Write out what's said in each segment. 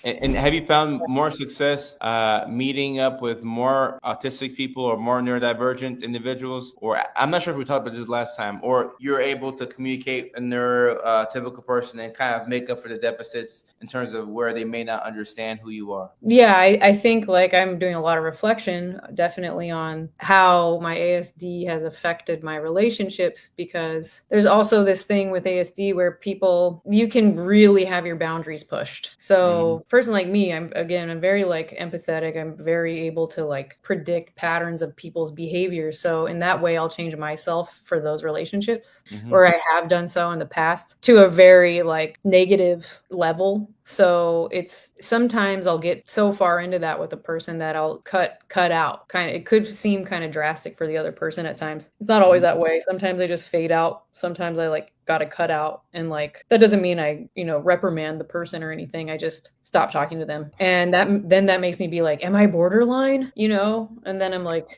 And have you found more success meeting up with more autistic people or more neurodivergent individuals? Or I'm not sure if we talked about this last time, or you're able to communicate a neurotypical person and kind of make up for the deficits in terms of where they may not understand who you are? Yeah, I think like I'm doing a lot of reflection definitely on how my ASD has affected my relationships, because there's also this thing with ASD where people, you can really have your boundaries pushed. So person like me, I'm very like empathetic. I'm very able to like predict patterns of people's behaviors. So in that way, I'll change myself for those relationships, or I have done so in the past to a very like negative level. So it's sometimes I'll get so far into that with a person that I'll cut out. Kind of, it could seem kind of drastic for the other person at times. It's not always that way. Sometimes I just fade out. Sometimes I like got to cut out, and like that doesn't mean I, reprimand the person or anything. I just stop talking to them. And that makes me be like, am I borderline? And then I'm like,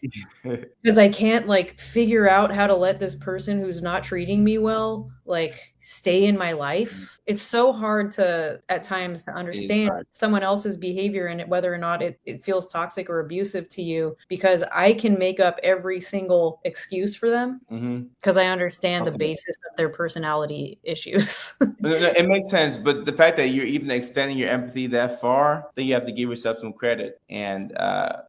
because I can't like figure out how to let this person who's not treating me well like stay in my life. It's so hard to at times to It is understand hard. someone else's behavior and whether or not it feels toxic or abusive to you, because I can make up every single excuse for them because I understand the Okay. basis of their personality issues. No, it makes sense, but the fact that you're even extending your empathy that far, then you have to give yourself some credit. And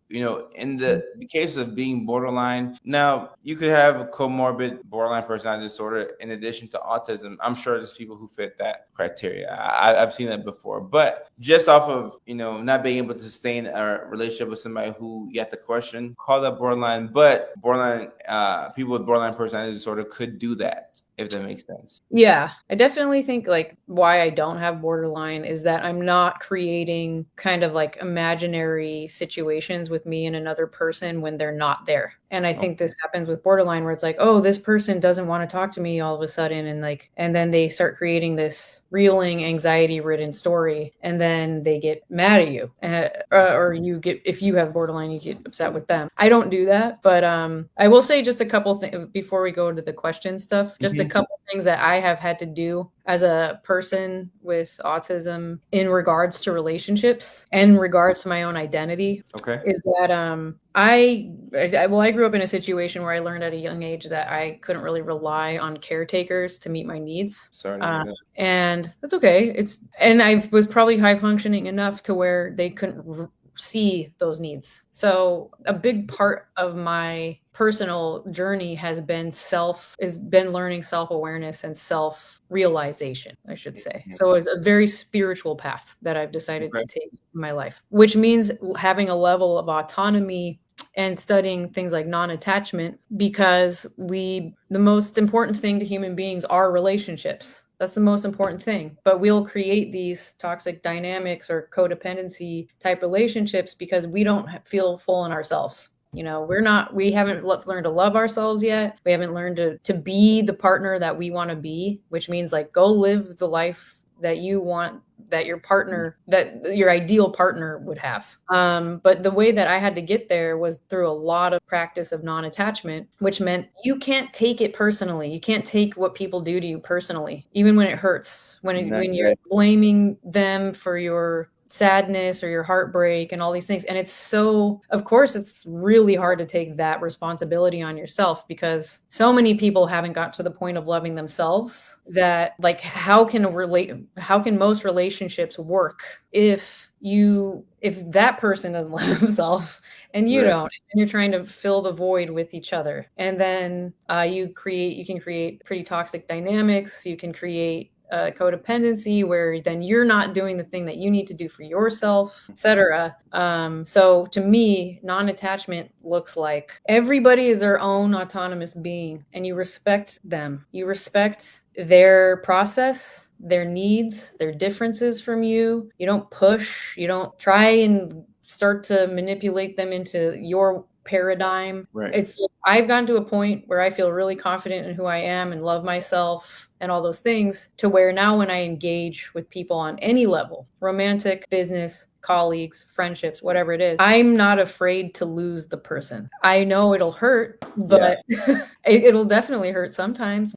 in the case of being borderline, now you could have a comorbid borderline personality disorder in addition to autism. I'm sure there's people who fit that criteria. I've seen that before, but just off of not being able to sustain a relationship with somebody who you have to question, call that borderline. But borderline people with borderline personality disorder could do that, if that makes sense. Yeah, I definitely think like why I don't have borderline is that I'm not creating kind of like imaginary situations with me and another person when they're not there. And I think this happens with borderline where it's like, oh, this person doesn't want to talk to me all of a sudden. And then they start creating this reeling, anxiety ridden story. And then they get mad at you. Or if you have borderline, you get upset with them. I don't do that. But I will say just a couple things before we go to the question stuff, just a couple things that I have had to do as a person with autism in regards to relationships and in regards to my own identity Okay. is that I grew up in a situation where I learned at a young age that I couldn't really rely on caretakers to meet my needs. Sorry to hear that. And that's okay. And I was probably high functioning enough to where they couldn't see those needs. So a big part of my personal journey has been learning self-awareness and self-realization, I should say. So it's a very spiritual path that I've decided to take in my life, which means having a level of autonomy and studying things like non-attachment, because the most important thing to human beings are relationships. That's the most important thing. But we'll create these toxic dynamics or codependency type relationships because we don't feel full in ourselves. We haven't learned to love ourselves yet. We haven't learned to be the partner that we want to be, which means like go live the life that you want, that your ideal partner would have. But the way that I had to get there was through a lot of practice of non-attachment, which meant you can't take it personally. You can't take what people do to you personally, even when it hurts, when you're blaming them for your sadness or your heartbreak and all these things. And of course, it's really hard to take that responsibility on yourself because so many people haven't got to the point of loving themselves that like, how can most relationships work if that person doesn't love himself and you don't, and you're trying to fill the void with each other. And then you can create pretty toxic dynamics. You can create codependency where then you're not doing the thing that you need to do for yourself, etc. So to me, non-attachment looks like everybody is their own autonomous being and you respect them. You respect their process, their needs, their differences from you. You don't push, you don't try and start to manipulate them into your paradigm. It's I've gotten to a point where I feel really confident in who I am and love myself and all those things, to where now when I engage with people on any level, romantic, business, colleagues, friendships, whatever it is, I'm not afraid to lose the person. I know it'll hurt, but it'll definitely hurt sometimes.